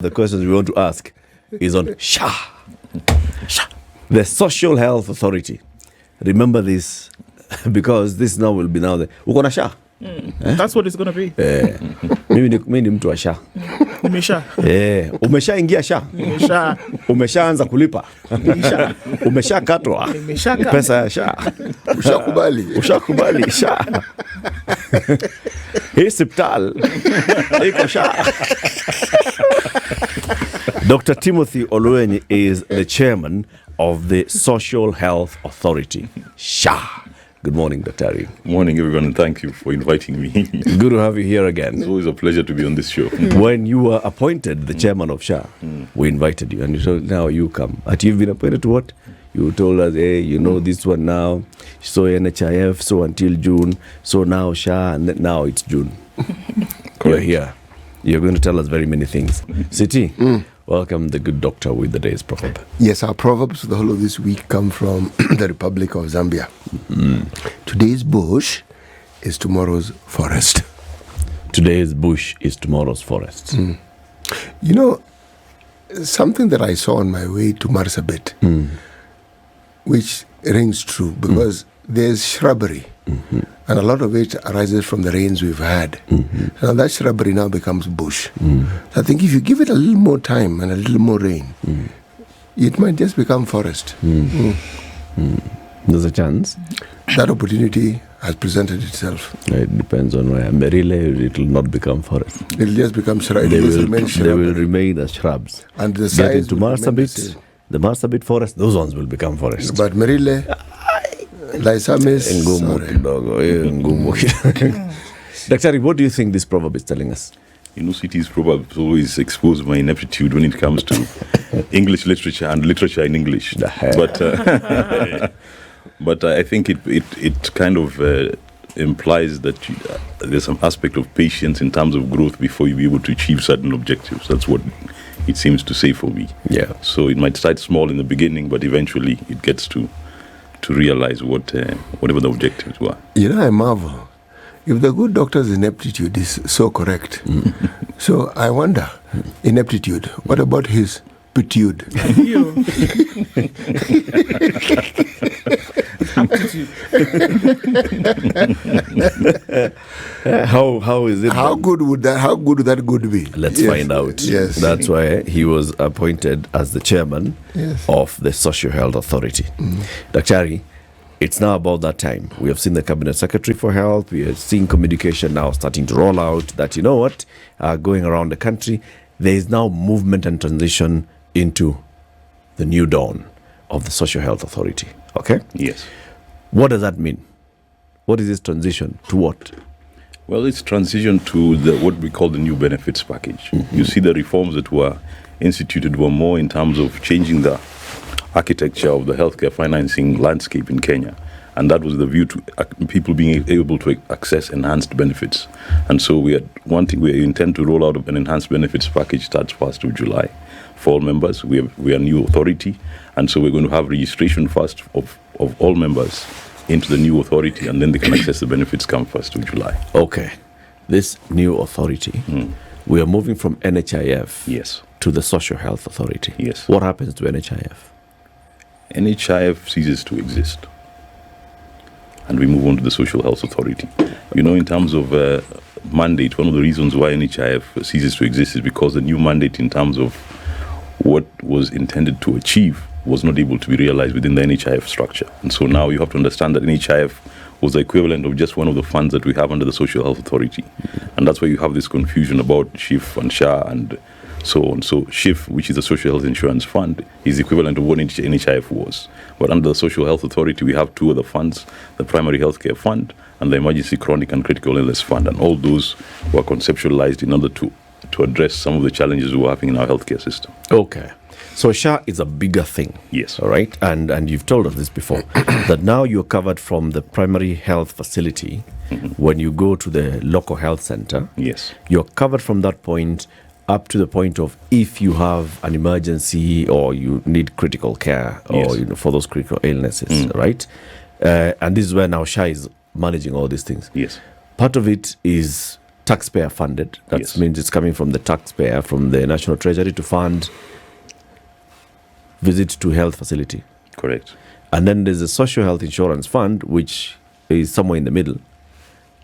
The questions we want to ask is on SHA. SHA. The Social Health Authority. Remember this because this now will be now the uko na SHA. That's what it's going to be. Mimi ni mtu wa SHA. Umesha. Umeshaingia SHA. Umeshaanza kulipa. Umeshakatwa. Pesa ya SHA. Ushakubali SHA. Hii hospital iko SHA. Dr. Timothy Olweny is the chairman of the Social Health Authority, SHA. Good morning, Dr. Ari. Morning, everyone, and thank you for inviting me. Good to have you here again. It's always a pleasure to be on this show. When you were appointed the chairman of SHA, we invited you, and you told, now you come. And you've been appointed to what? You told us, hey, you know this one now, so NHIF, so until June, so now SHA, and now it's June. You're here. You're going to tell us very many things. Siti, welcome the good doctor with the day's proverb. Yes, our proverbs for the whole of this week come from the Republic of Zambia. Today's bush is tomorrow's forest. Today's bush is tomorrow's forest. You know, something that I saw on my way to Marsabit, which rings true because there's shrubbery, and a lot of it arises from the rains we've had. Now that shrubbery now becomes bush. So I think if you give it a little more time and a little more rain, it might just become forest. There's a chance. That opportunity has presented itself. It depends on where. Merile, it will not become forest. It'll just become shrub. They will remain as shrubs. And the Get size into will remain the Marsabit, same. the Marsabit forest, those ones will become forests. But Merile, Laisamis, Dr. What do you think this proverb is telling us? You know, cities proverbs always expose my ineptitude when it comes to English literature and literature in English. But I think it kind of implies that there's some aspect of patience in terms of growth before you be able to achieve certain objectives. That's what it seems to say for me. Yeah. So it might start small in the beginning, but eventually it gets to realize whatever the objectives were. You know, I marvel. If the good doctor's ineptitude is so correct, so I wonder, ineptitude, what about his pitude? How is it? How good would that good be? Let's find out. Yes. That's why he was appointed as the chairman Yes. of the Social Health Authority. Dr. Ari, it's now about that time. We have seen the Cabinet Secretary for Health. We are seeing communication now starting to roll out that, you know what, going around the country, there is now movement and transition into the new dawn of the Social Health Authority. Okay? Yes. What does that mean? What is this transition to what? Well, it's transition to what we call the new benefits package. You see, the reforms that were instituted were more in terms of changing the architecture of the healthcare financing landscape in Kenya. And that was the view to people being able to access enhanced benefits. And so we intend to roll out an enhanced benefits package starts 1st of July for all members. We are a new authority. And so we're going to have registration first of all members into the new authority, and then they can access the benefits come 1st of July. Okay. This new authority, we are moving from NHIF Yes. to the Social Health Authority. Yes. What happens to NHIF? NHIF ceases to exist, and we move on to the Social Health Authority. You know, in terms of mandate, one of the reasons why NHIF ceases to exist is because the new mandate in terms of what was intended to achieve was not able to be realized within the NHIF structure. And so now you have to understand that NHIF was the equivalent of just one of the funds that we have under the Social Health Authority. And that's why you have this confusion about SHIF and SHA and so on. So SHIF, which is the Social Health Insurance Fund, is the equivalent of what NHIF was. But under the Social Health Authority, we have two other funds, the Primary Healthcare Fund and the Emergency Chronic and Critical Illness Fund. And all those were conceptualized in order to address some of the challenges we're having in our healthcare system. Okay. So SHA is a bigger thing. Yes. All right. And you've told us this before, that now you're covered from the primary health facility. When you go to the local health center, Yes. you're covered from that point up to the point of if you have an emergency or you need critical care or Yes. for those critical illnesses, right? And this is where now SHA is managing all these things. Yes. Part of it is taxpayer funded. That Yes. means it's coming from the taxpayer, from the National Treasury to fund visit to health facility. Correct. And then there's a social health insurance fund, which is somewhere in the middle.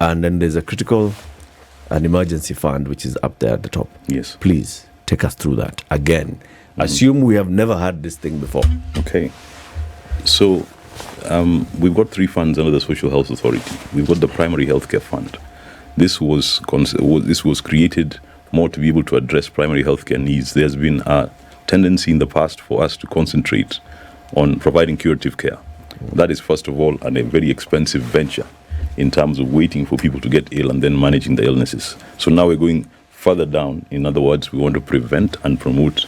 And then there's a critical and emergency fund, which is up there at the top. Yes. Please take us through that again. Assume we have never had this thing before. Okay. So we've got 3 funds under the Social Health Authority. We've got the Primary Healthcare Fund. This was created more to be able to address primary healthcare needs. There's been a tendency in the past for us to concentrate on providing curative care. That is, first of all, a very expensive venture in terms of waiting for people to get ill and then managing the illnesses. So now we're going further down. In other words, we want to prevent and promote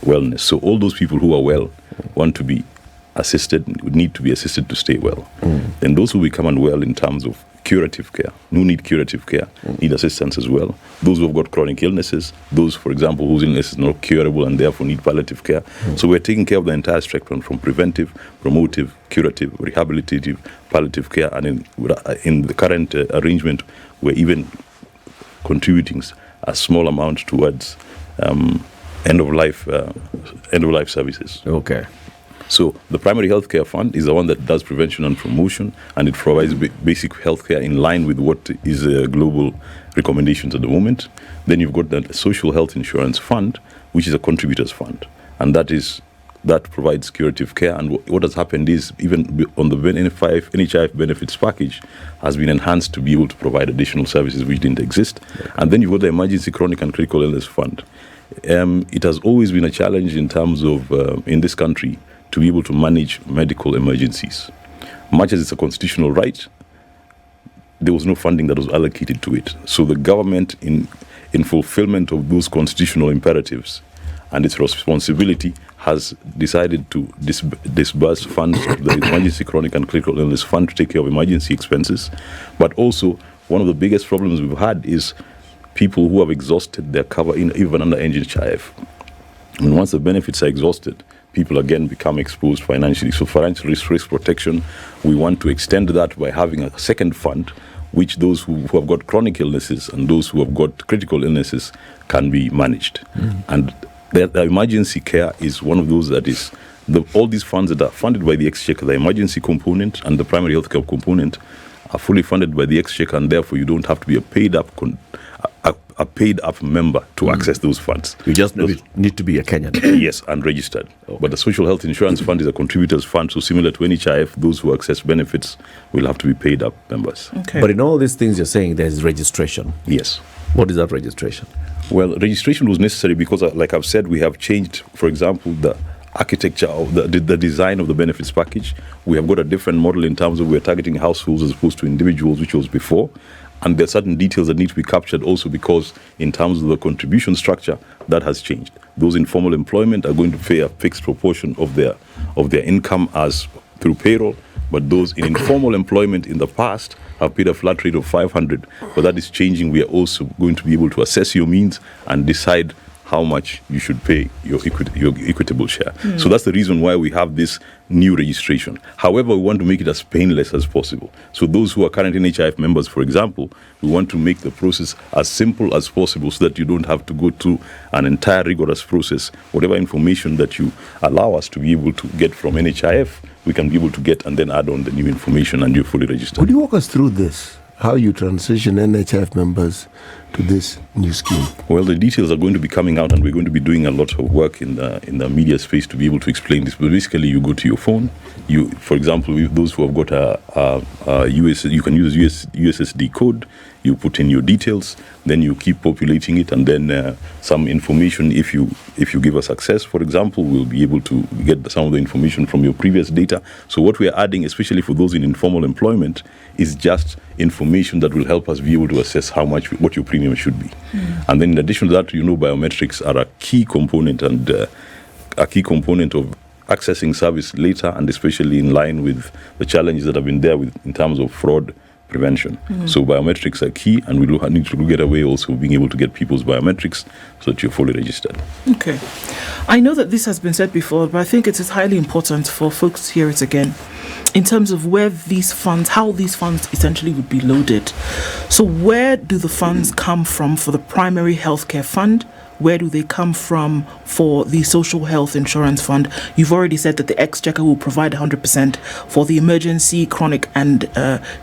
wellness. So all those people who are well want to be assisted, need to be assisted to stay well. Then those who become unwell in terms of curative care, who need curative care, need assistance as well. Those who have got chronic illnesses, those, for example, whose illness is not curable and therefore need palliative care. So we're taking care of the entire spectrum from preventive, promotive, curative, rehabilitative, palliative care. And in the current arrangement, we're even contributing a small amount towards end-of-life services. Okay. So the Primary Healthcare Fund is the one that does prevention and promotion, and it provides basic healthcare in line with what is global recommendations at the moment. Then you've got the Social Health Insurance Fund, which is a contributors fund, and that provides curative care. And what has happened is, even on the NHIF benefits package, has been enhanced to be able to provide additional services which didn't exist. And then you've got the Emergency Chronic and Critical Illness Fund. It has always been a challenge in terms of, in this country, to be able to manage medical emergencies. Much as it's a constitutional right, there was no funding that was allocated to it. So the government, in fulfillment of those constitutional imperatives and its responsibility, has decided to disburse funds to the Emergency Chronic and Critical Illness Fund to take care of emergency expenses. But also, one of the biggest problems we've had is people who have exhausted their cover even under NHIF. And once the benefits are exhausted, people again become exposed financially. So financial risk protection, we want to extend that by having a second fund, which those who have got chronic illnesses and those who have got critical illnesses can be managed. And the emergency care is one of those that is, all these funds that are funded by the Exchequer, the emergency component and the primary healthcare component, are fully funded by the Exchequer, and therefore you don't have to be a paid up member to access those funds. You just need to be a Kenyan. Yes, and registered. Okay. But the Social Health Insurance Fund is a contributors fund, so similar to NHIF, those who access benefits will have to be paid up members. Okay. But in all these things you're saying, there's registration. Yes. What is that registration? Well, registration was necessary because, like I've said, we have changed, for example, the architecture of the design of the benefits package. We have got a different model in terms of we're targeting households as opposed to individuals, which was before. And there are certain details that need to be captured also because in terms of the contribution structure, that has changed. Those in formal employment are going to pay a fixed proportion of their income as through payroll, but those in informal employment in the past have paid a flat rate of 500. But that is changing. We are also going to be able to assess your means and decide how much you should pay your equitable share. So that's the reason why we have this new registration. However, we want to make it as painless as possible. So those who are current NHIF members, for example, we want to make the process as simple as possible so that you don't have to go through an entire rigorous process. Whatever information that you allow us to be able to get from NHIF, we can be able to get and then add on the new information and you're fully registered. Could you walk us through this? How you transition NHIF members to this new scheme? Well, the details are going to be coming out, and we're going to be doing a lot of work in the media space to be able to explain this. But basically, you go to your phone. You, for example, those who have got a US, you can use USSD code. You put in your details, then you keep populating it, and then some information. If you give us access, for example, we'll be able to get some of the information from your previous data. So what we are adding, especially for those in informal employment, is just information that will help us be able to assess what your premium should be. And then in addition to that, biometrics are a key component and a key component of accessing service later, and especially in line with the challenges that have been there in terms of fraud prevention. So biometrics are key, and we need to get away also being able to get people's biometrics so that you're fully registered. Okay. I know that this has been said before, but I think it is highly important for folks to hear it again. in terms of where these funds, how these funds essentially would be loaded. So where do the funds come from for the primary healthcare fund? Where do they come from for the social health insurance fund? You've already said that the Exchequer will provide 100% for the emergency, chronic and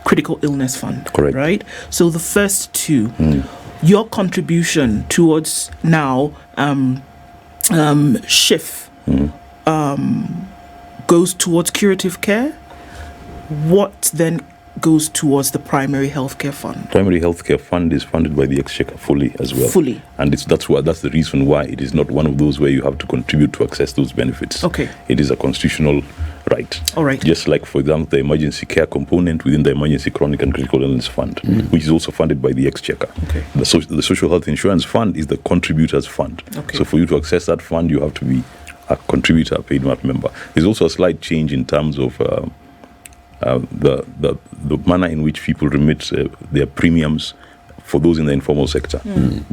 critical illness fund. Correct. Right? So the first two, your contribution towards now SHIF goes towards curative care. What then goes towards the primary healthcare fund? Primary healthcare fund is funded by the Exchequer fully as well. Fully. And that's the reason why it is not one of those where you have to contribute to access those benefits. Okay. It is a constitutional right. All right. Just like, for example, the emergency care component within the emergency chronic and critical illness fund, which is also funded by the Exchequer. Okay. The social health insurance fund is the contributors fund. Okay. So for you to access that fund, you have to be a contributor, a paid member. There's also a slight change in terms of the manner in which people remit their premiums for those in the informal sector.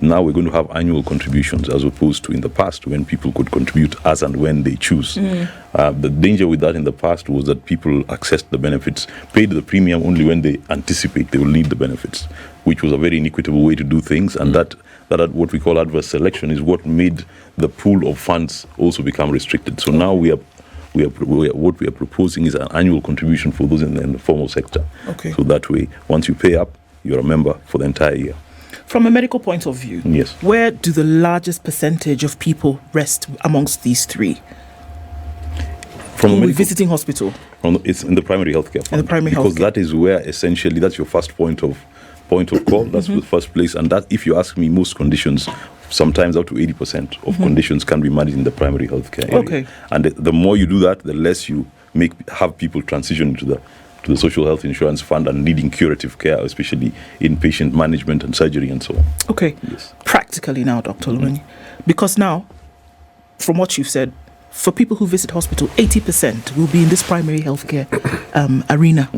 Now we're going to have annual contributions as opposed to in the past when people could contribute as and when they choose. The danger with that in the past was that people accessed the benefits, paid the premium only when they anticipate they will need the benefits, which was a very inequitable way to do things, and that what we call adverse selection is what made the pool of funds also become restricted. So now what we are proposing is an annual contribution for those in the informal sector. Okay. So that way, once you pay up, you're a member for the entire year. From a medical point of view, Yes. where do the largest percentage of people rest amongst these three? From Who will be visiting hospital? It's in the primary healthcare fund. In the primary because healthcare. that is where essentially that's your first point of call. That's the first place, and that, if you ask me, most conditions, sometimes up to 80% of conditions can be managed in the primary healthcare area. Okay. And the more you do that, the less you have people transition to the social health insurance fund and needing curative care, especially inpatient management and surgery and so on. Okay. Yes. Practically now, Dr. Olweny, because now, from what you've said, for people who visit hospital, 80% will be in this primary healthcare arena.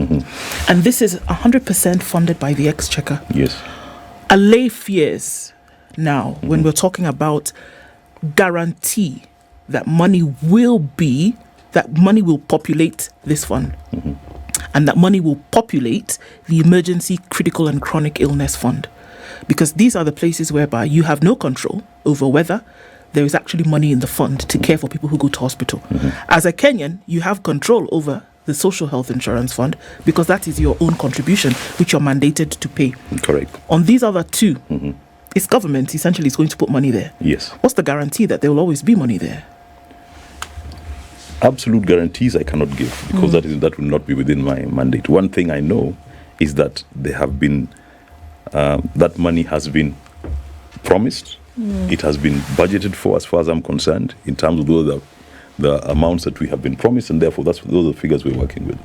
And this is 100% funded by the Exchequer. Yes. Allay fears now when we're talking about guarantee that money will populate this fund. And that money will populate the emergency, critical and chronic illness fund. Because these are the places whereby you have no control over whether there is actually money in the fund to care for people who go to hospital. As a Kenyan, you have control over the social health insurance fund because that is your own contribution, which you're mandated to pay. Correct. On these other two, it's government essentially is going to put money there. Yes. What's the guarantee that there will always be money there? Absolute guarantees I cannot give because that will not be within my mandate. One thing I know is that there have been that money has been promised. It has been budgeted for, as far as I'm concerned, in terms of the amounts that we have been promised, and therefore those are the figures we're working with.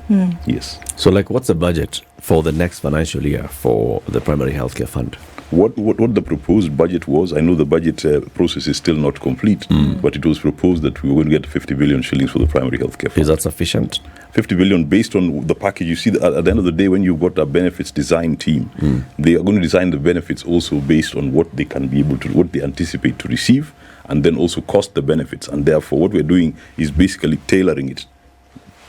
Yes. So, what's the budget for the next financial year for the primary healthcare fund? What the proposed budget was, I know the budget process is still not complete, but it was proposed that we were going to get 50 billion shillings for the primary healthcare fund. Is that sufficient? 50 billion based on the package. You see, at the end of the day, when you've got a benefits design team, they are going to design the benefits also based on what they can be able to, what they anticipate to receive, and then also cost the benefits. And therefore, what we're doing is basically tailoring it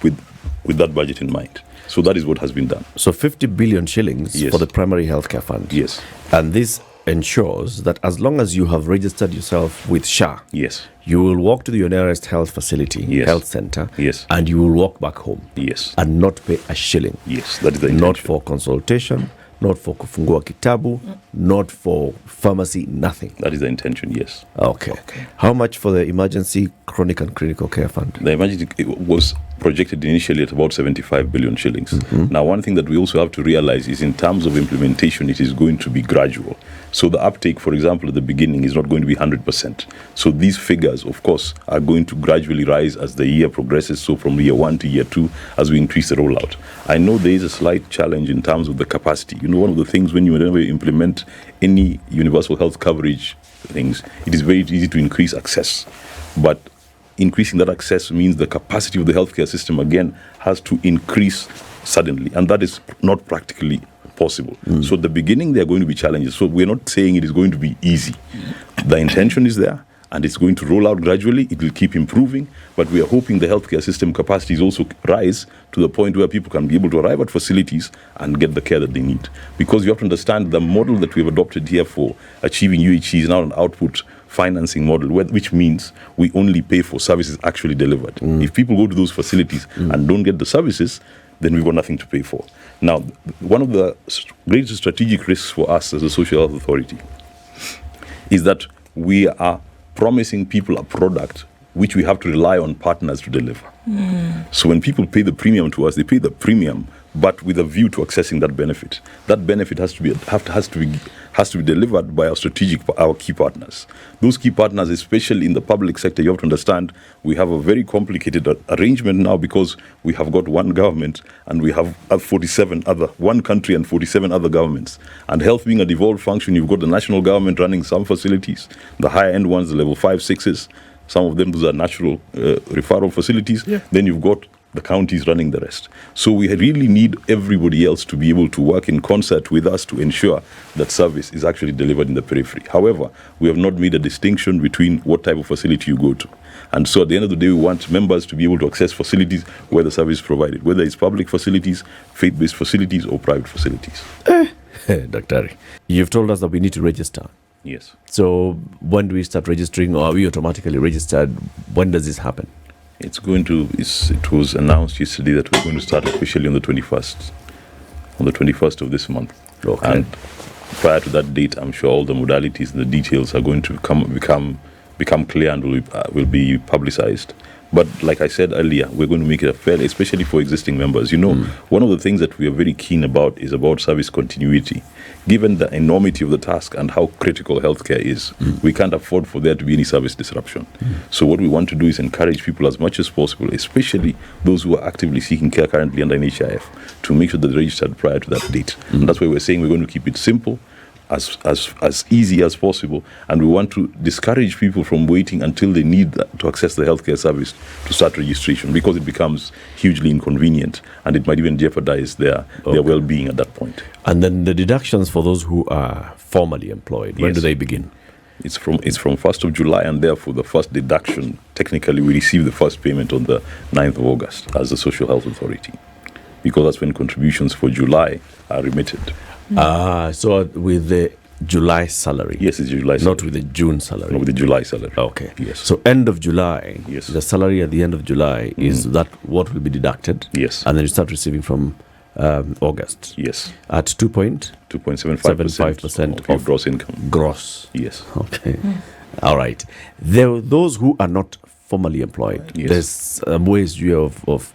with that budget in mind. So that is what has been done. So 50 billion shillings Yes. for the primary healthcare fund. Yes. And this ensures that as long as you have registered yourself with SHA, Yes. you will walk to your nearest health facility, Yes. health center, Yes. and you will walk back home Yes. and not pay a shilling. Yes. That is the intention. Not for consultation, not for kufungua kitabu, not for pharmacy, nothing. That is the intention, yes. Okay. How much for the emergency, chronic and critical care fund? The emergency was projected initially at about 75 billion shillings. Now, one thing that we also have to realize is in terms of implementation, it is going to be gradual. So the uptake, for example, at the beginning is not going to be 100%. So these figures, of course, are going to gradually rise as the year progresses. So from year 1 to year 2, as we increase the rollout. I know there is a slight challenge in terms of the capacity. You know, one of the things whenever you implement any universal health coverage things, it is very easy to increase access. But increasing that access means the capacity of the healthcare system, again, has to increase suddenly. And that is not practically possible. So at the beginning, there are going to be challenges. So we're not saying it is going to be easy. The intention is there. and it's going to roll out gradually. It will keep improving, but we are hoping the healthcare system capacities also rise to the point where people can be able to arrive at facilities and get the care that they need. Because you have to understand the model that we've adopted here for achieving UHC is now an output financing model, which means we only pay for services actually delivered. If people go to those facilities and don't get the services, then we've got nothing to pay for. Now, one of the greatest strategic risks for us as a social health authority is that we are promising people a product which we have to rely on partners to deliver. So when people pay the premium to us, they pay the premium, but with a view to accessing that benefit. That benefit has to be delivered by our key partners. Those key partners, especially in the public sector, you have to understand we have a very complicated arrangement now because we have got one government and we have one country and 47 other governments. And health being a devolved function, you've got the national government running some facilities, the higher end ones, the level 5, 6s. Some of them, those are natural referral facilities. Yeah. Then you've got the counties running the rest. So we really need everybody else to be able to work in concert with us to ensure that service is actually delivered in the periphery. However, we have not made a distinction between what type of facility you go to. And so at the end of the day, we want members to be able to access facilities where the service is provided, whether it's public facilities, faith-based facilities, or private facilities. Dr. You've told us that we need to register. Yes. So when do we start registering, or are we automatically registered? When does this happen? It was announced yesterday that we're going to start officially on the 21st of this month. Okay. And prior to that date, I'm sure all the modalities and the details are going to become clear and will be publicized. But like I said earlier, we're going to make it fair, especially for existing members. One of the things that we are very keen about is about service continuity. Given the enormity of the task and how critical healthcare is, we can't afford for there to be any service disruption. So what we want to do is encourage people as much as possible, especially those who are actively seeking care currently under NHIF, to make sure that they're registered prior to that date. And that's why we're saying we're going to keep it simple, as easy as possible, and we want to discourage people from waiting until they need to access the healthcare service to start registration, because it becomes hugely inconvenient and it might even jeopardize their well-being at that point. And then the deductions for those who are formally employed, when do they begin? It's from 1st of July, and therefore the first deduction, technically we receive the first payment on the 9th of August as the Social Health Authority, because that's when contributions for July are remitted. So with the July salary? Yes, it's July salary. Not with the June salary? Not with the July salary. Okay. Yes. So end of July, yes, the salary at the end of July is that what will be deducted? Yes. And then you start receiving from August? Yes. At 2.75% of your gross income. Gross? Yes. Okay. All right. Those who are not formally employed, yes, there's ways of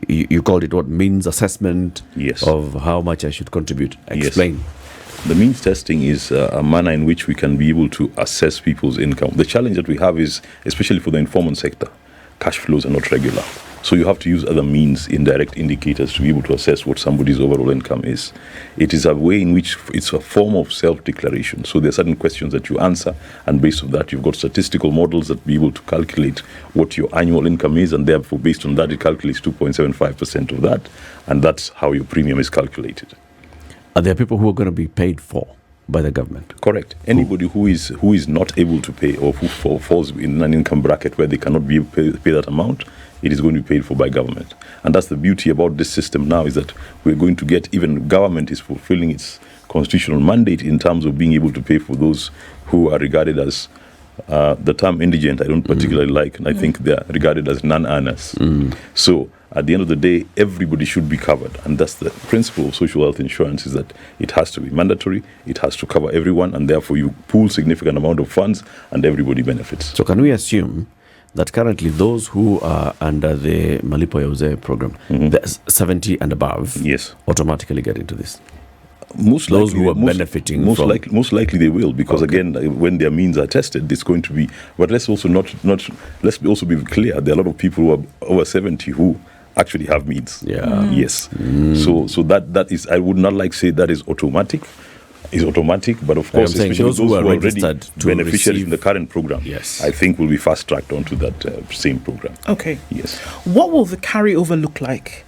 you called it what, means assessment, yes, of how much I should contribute. Explain. Yes. The means testing is a manner in which we can be able to assess people's income. The challenge that we have is, especially for the informal sector, cash flows are not regular. So you have to use other means, indirect indicators, to be able to assess what somebody's overall income is. It is a way in which it's a form of self-declaration. So there are certain questions that you answer, and based on that, you've got statistical models that be able to calculate what your annual income is, and therefore, based on that, it calculates 2.75% of that, and that's how your premium is calculated. Are there people who are going to be paid for by the government? Correct. Anybody who is not able to pay, or who falls in an income bracket where they cannot be able to pay that amount, it is going to be paid for by government. And that's the beauty about this system now, is that we're going to get, even government is fulfilling its constitutional mandate in terms of being able to pay for those who are regarded as, the term indigent I don't particularly like, and I think they're regarded as non-earners. So at the end of the day, everybody should be covered. And that's the principle of social health insurance, is that it has to be mandatory, it has to cover everyone, and therefore you pool significant amount of funds and everybody benefits. So can we assume that currently those who are under the Malipo ya Uzee program, the 70 and above, yes, automatically get into this? Most those likely, who are benefiting most likely they will, because again, when their means are tested, it's going to be. But let's also let's also be clear. There are a lot of people who are over 70 who actually have means. Yeah. Yes. So that is, I would not like to say that is automatic. Is automatic, but of course, especially those who are already beneficiaries in the current program, yes, I think will be fast tracked onto that same program. Okay. Yes. What will the carryover look like?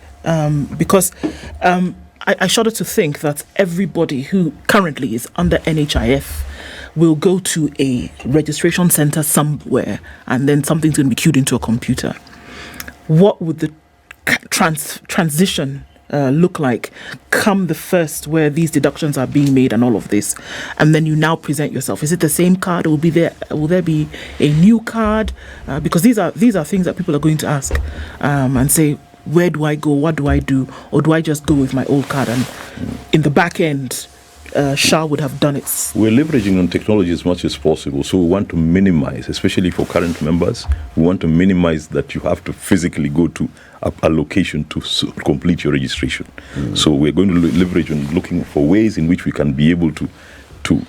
Because I shudder to think that everybody who currently is under NHIF will go to a registration center somewhere, and then something's going to be queued into a computer. What would the transition look like come the first, where these deductions are being made and all of this, and then you now present yourself? Is it the same card, or will there be a new card? Because these are things that people are going to ask and say, where do I go, what do I do, or do I just go with my old card? And in the back end, SHA would have done it. We're leveraging on technology as much as possible, so we want to minimize, especially for current members, we want to minimize that you have to physically go to a location to complete your registration. So we're going to leverage on looking for ways in which we can be able to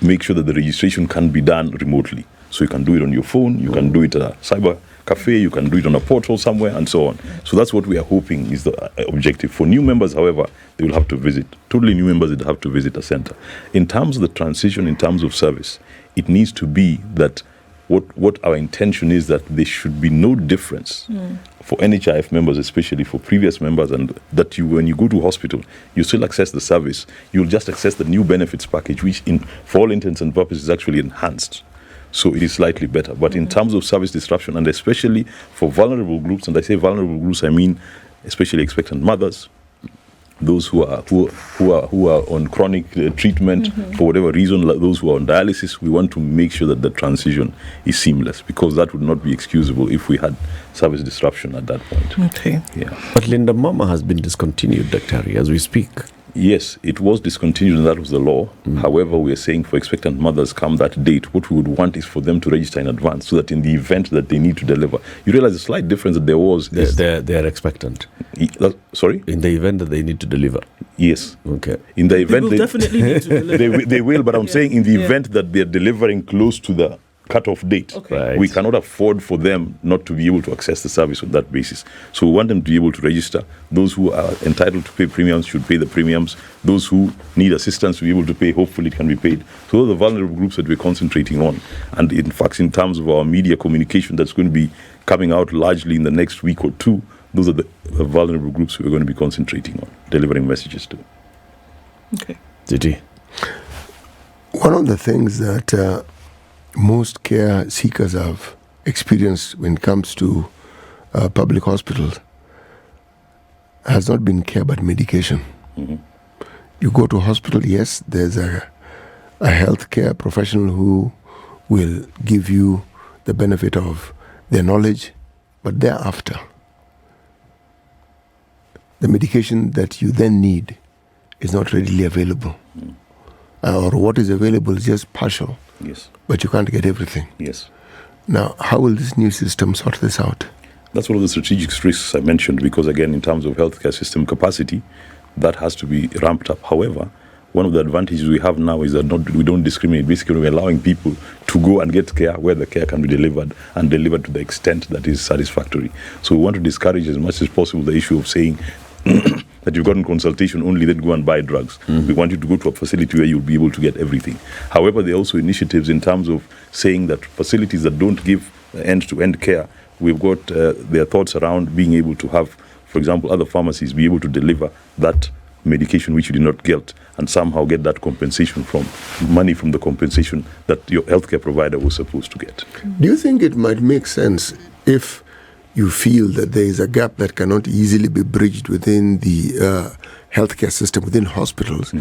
make sure that the registration can be done remotely. So you can do it on your phone, you can do it at a cyber cafe, you can do it on a portal somewhere, and so on. So that's what we are hoping is the objective. For new members, however, they will have to visit. Totally new members, they have to visit a center. In terms of the transition, in terms of service, it needs to be that what our intention is that there should be no difference for NHIF members, especially for previous members, and that when you go to hospital, you still access the service. You'll just access the new benefits package, which for all intents and purposes is actually enhanced. So it is slightly better. But in terms of service disruption, and especially for vulnerable groups, and I say vulnerable groups, I mean especially expectant mothers, those who are on chronic treatment for whatever reason, like those who are on dialysis, we want to make sure that the transition is seamless, because that would not be excusable if we had service disruption at that point. Okay. Yeah. But Linda Mama has been discontinued, Dr. Harry, as we speak. Yes, it was discontinued, and that was the law. However, we are saying for expectant mothers, come that date, what we would want is for them to register in advance, so that in the event that they need to deliver, you realize the slight difference that there was. They are expectant. Sorry? In the event that they need to deliver. Yes. Okay. In the event They will definitely need to deliver. they will, but I'm saying in the event that they're delivering close to the cut-off date, Okay. Right. we cannot afford for them not to be able to access the service on that basis. So we want them to be able to register. Those who are entitled to pay premiums should pay the premiums. Those who need assistance to be able to pay, hopefully it can be paid. So those are the vulnerable groups that we're concentrating on. And in fact, in terms of our media communication that's going to be coming out largely in the next week or two, those are the vulnerable groups we're going to be concentrating on, delivering messages to. Okay. Did One of the things that most care seekers have experienced when it comes to public hospitals has not been care but medication. You go to a hospital, yes, there's a healthcare professional who will give you the benefit of their knowledge, but thereafter, the medication that you then need is not readily available. Or what is available is just partial. Yes. But you can't get everything. Yes. Now, how will this new system sort this out? That's one of the strategic risks I mentioned, because again, in terms of healthcare system capacity, that has to be ramped up. However, one of the advantages we have now is that we don't discriminate. Basically, we're allowing people to go and get care where the care can be delivered, and delivered to the extent that is satisfactory. So we want to discourage as much as possible the issue of saying that you've gotten consultation only, then go and buy drugs. We want you to go to a facility where you'll be able to get everything. However, there are also initiatives in terms of saying that facilities that don't give end-to-end care, we've got their thoughts around being able to have, for example, other pharmacies be able to deliver that medication which you did not get, and somehow get that compensation from money from the compensation that your healthcare provider was supposed to get. Do you think it might make sense if you feel that there is a gap that cannot easily be bridged within the healthcare system, within hospitals,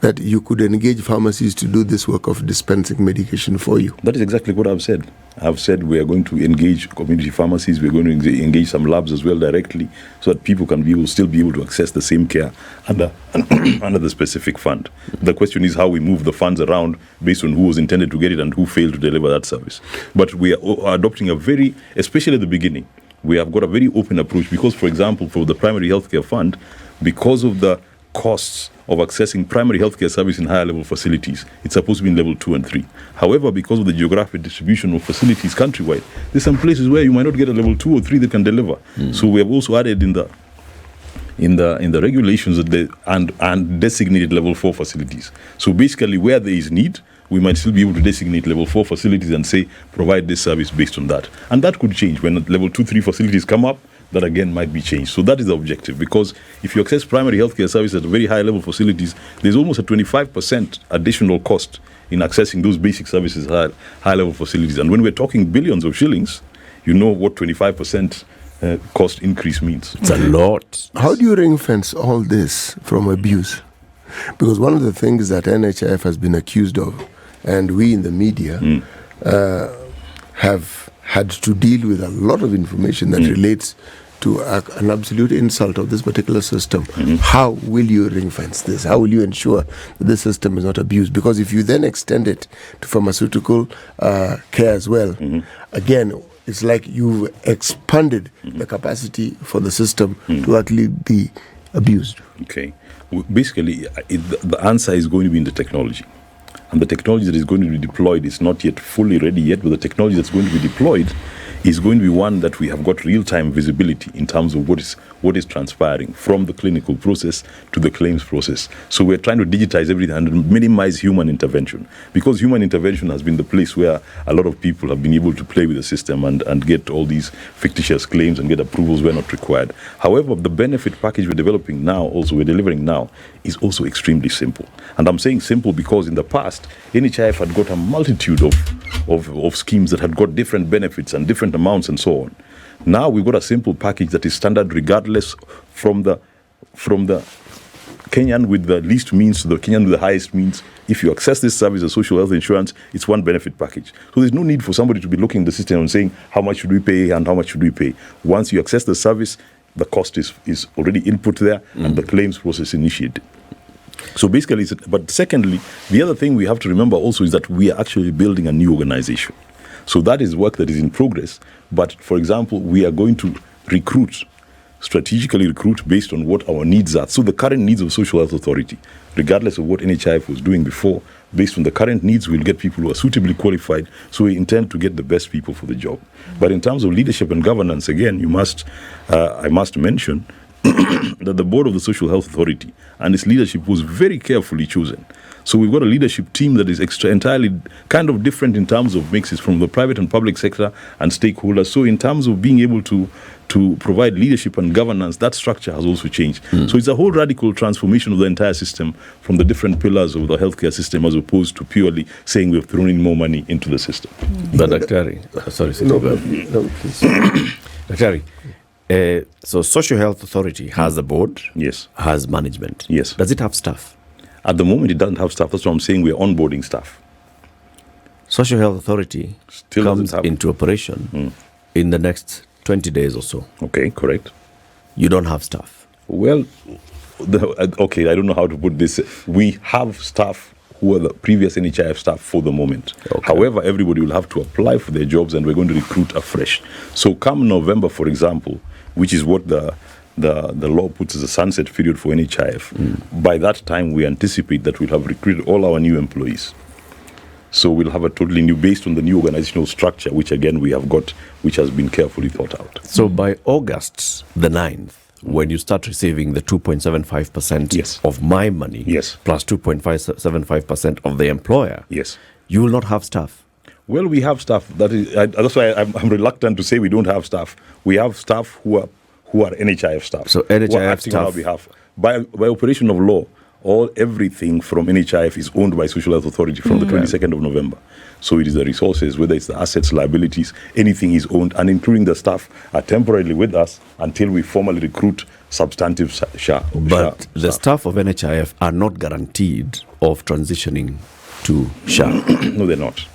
that you could engage pharmacies to do this work of dispensing medication for you? That is exactly what I've said. I've said we are going to engage community pharmacies, we're going to engage some labs as well directly, so that people can still be able to access the same care under the specific fund. The question is how we move the funds around based on who was intended to get it and who failed to deliver that service. But we are adopting especially at the beginning, we have got a very open approach, because, for example, for the primary healthcare fund, because of the costs of accessing primary healthcare service in higher level facilities, it's supposed to be in level 2 and 3. However, because of the geographic distribution of facilities countrywide, there's some places where you might not get a level 2 or 3 that can deliver. So we have also added in the regulations that and designated level 4 facilities. So basically, where there is need, we might still be able to designate level 4 facilities and say, provide this service based on that. And that could change. When level 2, 3 facilities come up, that again might be changed. So that is the objective, because if you access primary healthcare services at very high level facilities, there's almost a 25% additional cost in accessing those basic services at high level facilities. And when we're talking billions of shillings, you know what 25% cost increase means. It's a lot. How do you ring fence all this from abuse? Because one of the things that NHIF has been accused of, and we in the media have had to deal with a lot of information that relates to an absolute insult of this particular system. How will you ring fence this? How will you ensure that this system is not abused? Because if you then extend it to pharmaceutical care as well, again, it's like you've expanded the capacity for the system to actually be abused. Okay. Basically, the answer is going to be in the technology. And the technology that is going to be deployed is not yet fully ready yet, but the technology that's going to be deployed is going to be one that we have got real-time visibility in terms of what is transpiring from the clinical process to the claims process. So we're trying to digitize everything and minimize human intervention, because human intervention has been the place where a lot of people have been able to play with the system and get all these fictitious claims and get approvals where not required. However, the benefit package we're delivering now is also extremely simple. And I'm saying simple because in the past, NHIF had got a multitude of schemes that had got different benefits and different amounts and so on. Now we've got a simple package that is standard regardless from the Kenyan with the least means to the Kenyan with the highest means. If you access this service as social health insurance, it's one benefit package. So there's no need for somebody to be looking at the system and saying, how much should we pay and how much should we pay? Once you access the service, the cost is already input there and the claims process initiated. So basically, but secondly, the other thing we have to remember also is that we are actually building a new organization. So that is work that is in progress. But for example, we are going to strategically recruit based on what our needs are. So the current needs of Social Health Authority, regardless of what NHIF was doing before, based on the current needs, we'll get people who are suitably qualified. So we intend to get the best people for the job. But in terms of leadership and governance, again, I must mention that the board of the Social Health Authority and its leadership was very carefully chosen. So we've got a leadership team that is entirely kind of different in terms of mixes from the private and public sector and stakeholders. So in terms of being able to provide leadership and governance, that structure has also changed. So it's a whole radical transformation of the entire system from the different pillars of the healthcare system, as opposed to purely saying we've thrown in more money into the system. But Daktari, sorry, No, please. Daktari, so Social Health Authority has a board, Yes. has management. Yes. Does it have staff? At the moment, it doesn't have staff. That's what I'm saying. We're onboarding staff. Social Health Authority Still comes doesn't have. into operation in the next 20 days or so. Okay, correct. You don't have staff. Well, okay, I don't know how to put this. We have staff who are the previous NHIF staff for the moment. Okay. However, everybody will have to apply for their jobs, and we're going to recruit afresh. So come November, for example, which is what the law puts as a sunset period for NHIF, by that time we anticipate that we'll have recruited all our new employees. So we'll have a totally new, based on the new organizational structure, which again we have got, which has been carefully thought out. So by August the 9th, when you start receiving the 2.75% Yes. of my money, Yes. plus 2.575% of the employer, Yes. you will not have staff. Well, we have staff. That's why I'm reluctant to say we don't have staff. We have staff who are NHIF staff. So who are NHIF acting on our staff. behalf. By operation of law, everything from NHIF is owned by Social Health Authority from the 22nd of November. So it is the resources, whether it's the assets, liabilities, anything is owned, and including the staff are temporarily with us until we formally recruit substantive SHA. But the staff of NHIF are not guaranteed of transitioning to SHA. No, they're not.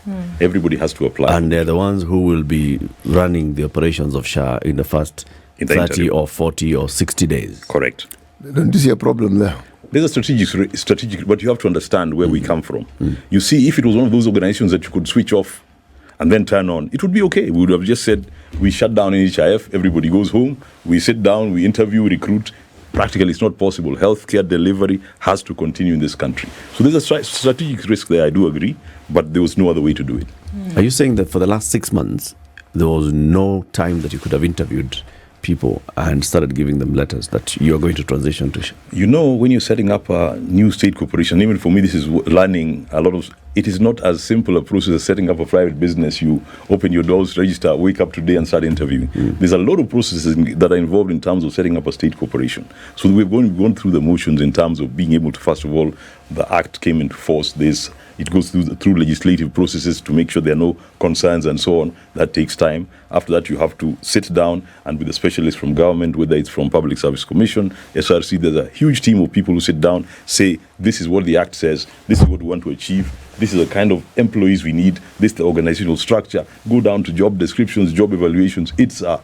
Everybody has to apply. And they're the ones who will be running the operations of SHA in the first In the 30 interim. or 40 or 60 days. Correct. Don't you see a problem there? There's a strategic, but you have to understand where we come from. You see, if it was one of those organizations that you could switch off and then turn on, it would be okay. We would have just said, we shut down NHIF, everybody goes home, we sit down, we interview, recruit. Practically, it's not possible. Healthcare delivery has to continue in this country. So there's a strategic risk there, I do agree, but there was no other way to do it. Are you saying that for the last 6 months, there was no time that you could have interviewed people and started giving them letters that you're going to transition to SHA? You know, when you're setting up a new state corporation, even for me, this is learning a lot of it is not as simple a process as setting up a private business. You open your doors, register, wake up today and start interviewing. There's a lot of processes that are involved in terms of setting up a state corporation. So we've gone through the motions in terms of being able to, first of all, the act came into force. It goes through legislative processes to make sure there are no concerns and so on. That takes time. After that, you have to sit down and with the specialists from government, whether it's from Public Service Commission, SRC, there's a huge team of people who sit down, say, this is what the act says, this is what we want to achieve, this is the kind of employees we need, this is the organizational structure, go down to job descriptions, job evaluations. It's a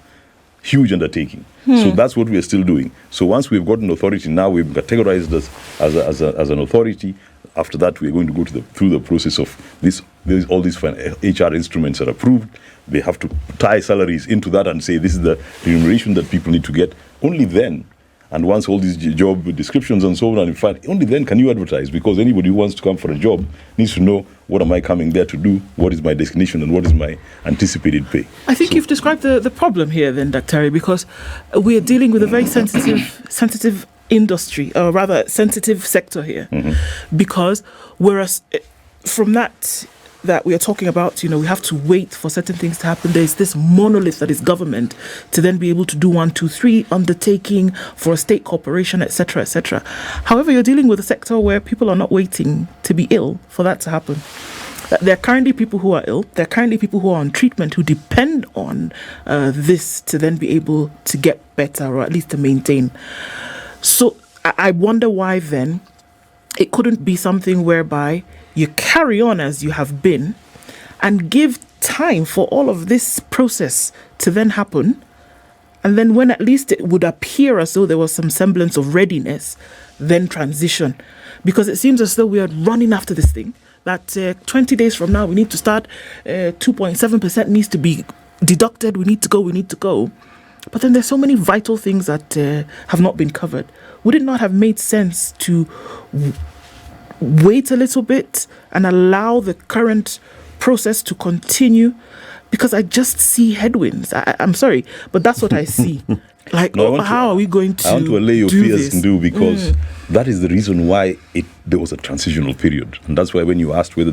huge undertaking. So that's what we are still doing. So once we've got an authority, now we've categorized us as an authority. After that, we're going to go through the process of all these HR instruments are approved. They have to tie salaries into that and say this is the remuneration that people need to get. Only then, and once all these job descriptions and so on are defined, only then can you advertise, because anybody who wants to come for a job needs to know, what am I coming there to do, what is my destination, and what is my anticipated pay. I think you've described the problem here then, Dr. because we are dealing with a very sensitive industry, or rather sensitive sector here, because whereas from that we are talking about, we have to wait for certain things to happen. There's this monolith that is government to then be able to do 1, 2, 3 undertaking for a state corporation, etc., etc. However, you're dealing with a sector where people are not waiting to be ill for that to happen. There are currently people who are ill. There are currently people who are on treatment who depend on this to then be able to get better, or at least to maintain. So I wonder why then it couldn't be something whereby you carry on as you have been and give time for all of this process to then happen. And then when at least it would appear as though there was some semblance of readiness, then transition. Because it seems as though we are running after this thing, that 20 days from now we need to start, 2.7% needs to be deducted, we need to go. But then there's so many vital things that have not been covered. Would it not have made sense to wait a little bit and allow the current process to continue? Because I just see headwinds. I'm sorry, but that's what I see. Like, how are we going to? I want to allay your fears, this? Because that is the reason why there was a transitional period, and that's why when you asked whether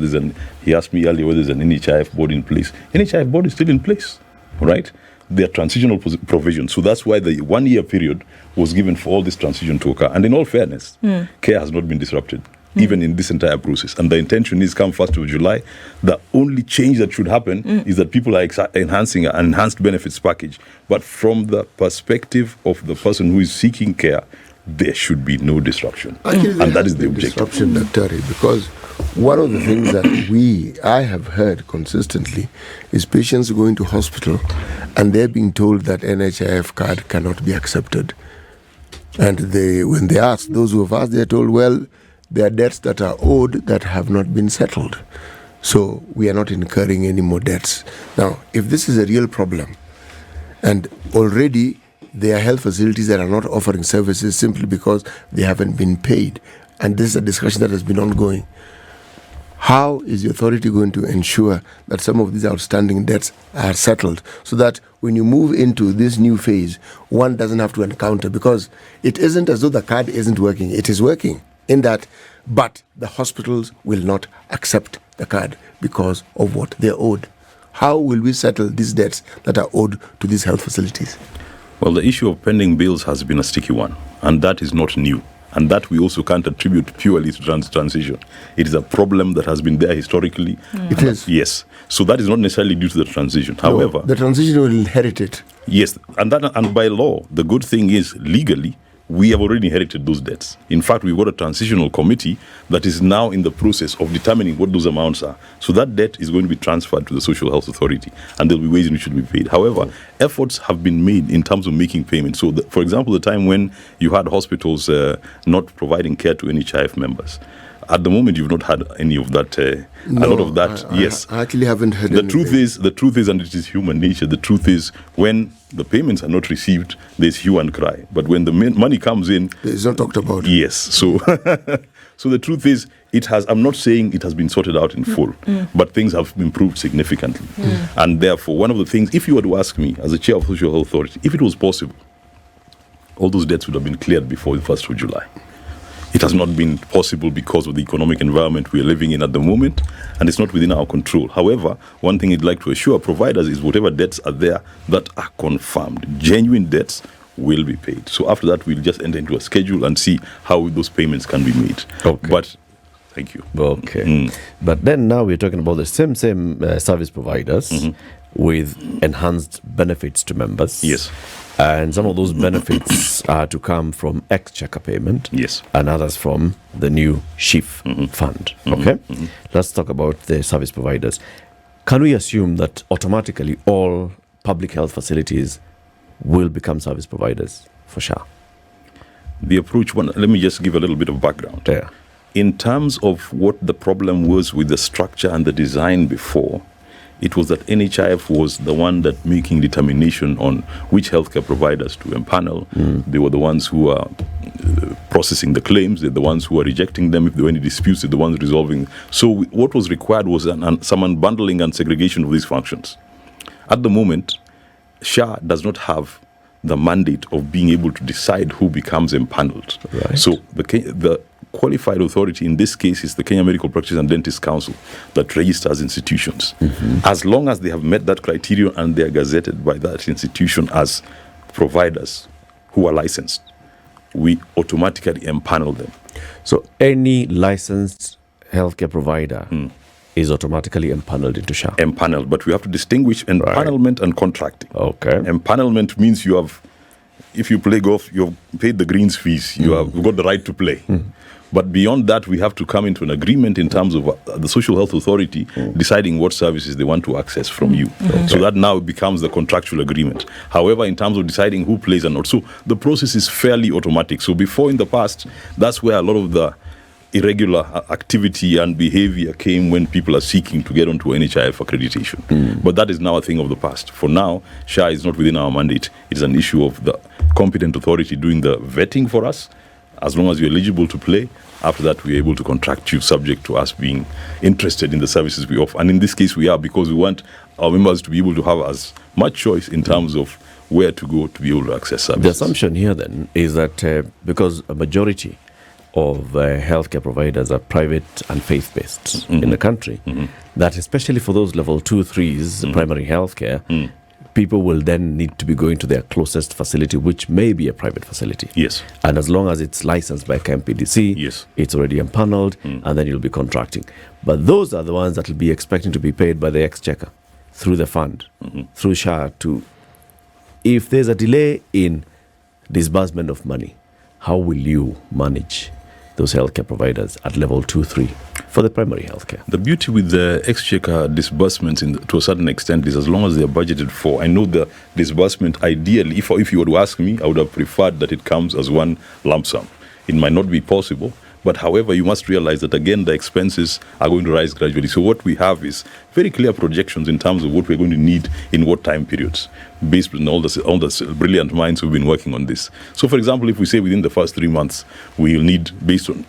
he asked me earlier whether there's an NHIF board in place. NHIF board is still in place, right? There are transitional provisions. So that's why the 1-year period was given for all this transition to occur. And in all fairness, care has not been disrupted, even in this entire process. And the intention is, come 1st of July, the only change that should happen is that people are enhancing an enhanced benefits package. But from the perspective of the person who is seeking care, there should be no disruption. And that is the objective. Disruption, Dr. Because one of the things that I have heard consistently is patients going to hospital and they're being told that NHIF card cannot be accepted. And when they ask, those who have asked, they're told, well, there are debts that are owed that have not been settled. So we are not incurring any more debts. Now, if this is a real problem, and already there are health facilities that are not offering services simply because they haven't been paid, and this is a discussion that has been ongoing, how is the authority going to ensure that some of these outstanding debts are settled so that when you move into this new phase, one doesn't have to encounter, because it isn't as though the card isn't working. It is working in that, but the hospitals will not accept the card because of what they're owed. How will we settle these debts that are owed to these health facilities? Well, the issue of pending bills has been a sticky one, and that is not new. And that we also can't attribute purely to transition. It is a problem that has been there historically. It is. Yes. So that is not necessarily due to the transition. However, the transition will inherit it. Yes. And by law, the good thing is legally, we have already inherited those debts. In fact, we've got a transitional committee that is now in the process of determining what those amounts are. So that debt is going to be transferred to the Social Health Authority, and there'll be ways in which it will be paid. However, efforts have been made in terms of making payments. So, for example, the time when you had hospitals not providing care to NHIF members, at the moment, you've not had any of that. A lot of that, yes. I actually haven't heard. The truth is, and it is human nature. The truth is, when the payments are not received, there's hue and cry. But when the money comes in, it's not talked about. Yes. So, so the truth is, I'm not saying it has been sorted out in full, but things have improved significantly. And therefore, one of the things, if you were to ask me as a chair of Social Health Authority, if it was possible, all those debts would have been cleared before the 1st of July. It has not been possible because of the economic environment we are living in at the moment, and it's not within our control. However, one thing I'd like to assure providers is whatever debts are there that are confirmed, genuine debts, will be paid. So after that, we'll just enter into a schedule and see how those payments can be made. Okay. But thank you. Okay. But then now we're talking about the same service providers with enhanced benefits to members. Yes. And some of those benefits are to come from exchequer payment. Yes. And others from the new SHIF fund. Okay. Let's talk about the service providers. Can we assume that automatically all public health facilities will become service providers for SHA? The approach one, let me just give a little bit of background. Yeah. In terms of what the problem was with the structure and the design before, it was that NHIF was the one that making determination on which healthcare providers to empanel. They were the ones who are processing the claims. They're the ones who are rejecting them. If there were any disputes, they're the ones resolving. So what was required was some unbundling and segregation of these functions. At the moment, SHA does not have the mandate of being able to decide who becomes empaneled. Right. So the qualified authority in this case is the Kenya Medical Practice and Dentist Council that registers institutions. As long as they have met that criterion and they are gazetted by that institution as providers who are licensed, we automatically empanel them. So any licensed healthcare provider is automatically empaneled into SHA. Empaneled, but we have to distinguish empanelment and contracting. Okay. Empanelment means you have, if you play golf, you've paid the greens fees, you've got the right to play. But beyond that, we have to come into an agreement in terms of the Social Health Authority deciding what services they want to access from you. So that now becomes the contractual agreement. However, in terms of deciding who plays and not, so the process is fairly automatic. So before in the past, that's where a lot of the irregular activity and behavior came when people are seeking to get onto NHIF accreditation. But that is now a thing of the past. For now, SHA is not within our mandate. It is an issue of the competent authority doing the vetting for us. As long as you're eligible to play, after that, we're able to contract you subject to us being interested in the services we offer. And in this case, we are, because we want our members to be able to have as much choice in terms of where to go to be able to access services. The assumption here then is that because a majority of healthcare providers are private and faith-based in the country, that especially for those level 2, 3s, primary healthcare, people will then need to be going to their closest facility, which may be a private facility. Yes. And as long as it's licensed by KMPDC, Yes. it's already empaneled, and then you'll be contracting. But those are the ones that will be expecting to be paid by the exchequer through the fund, through SHA. If there's a delay in disbursement of money, how will you manage those healthcare providers at level 2, 3 for the primary healthcare? The beauty with the exchequer disbursements to a certain extent is as long as they are budgeted for. I know the disbursement ideally, if you were to ask me, I would have preferred that it comes as one lump sum. It might not be possible, but however, you must realize that again, the expenses are going to rise gradually. So what we have is very clear projections in terms of what we're going to need in what time periods, based on all the brilliant minds who've been working on this. So for example, if we say within the first 3 months, we'll need, based on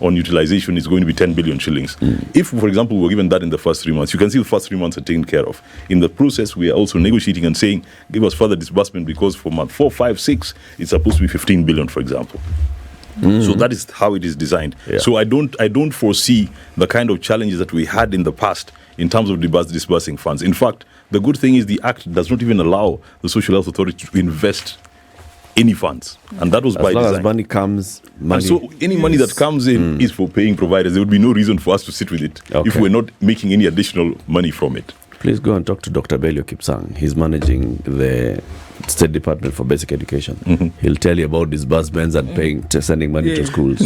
on utilization, is going to be 10 billion shillings. If, for example, we're given that in the first 3 months, you can see the first 3 months are taken care of. In the process, we are also negotiating and saying, give us further disbursement because for month 4, 5, 6, it's supposed to be 15 billion, for example. So that is how it is designed. Yeah. So I don't foresee the kind of challenges that we had in the past in terms of disbursing funds. In fact, the good thing is the Act does not even allow the Social Health Authority to invest any funds. And that was by design. As long as money comes, And so any money that comes in is for paying providers. There would be no reason for us to sit with it if we're not making any additional money from it. Please go and talk to Dr. Belio Kipsang. He's managing the State Department for Basic Education. He'll tell you about disbursements and sending money to schools.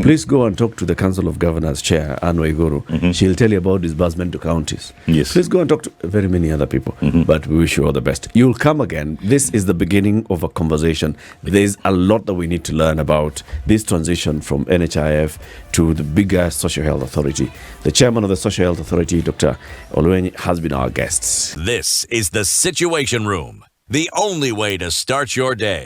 Please go and talk to the Council of Governors Chair, Anne Waiguru. She'll tell you about disbursement to counties. Yes. Please go and talk to very many other people. But we wish you all the best. You'll come again. This is the beginning of a conversation. There's a lot that we need to learn about this transition from NHIF to the bigger Social Health Authority. The chairman of the Social Health Authority, Dr. Olweny, has been our guest. This is the Situation Room, the only way to start your day.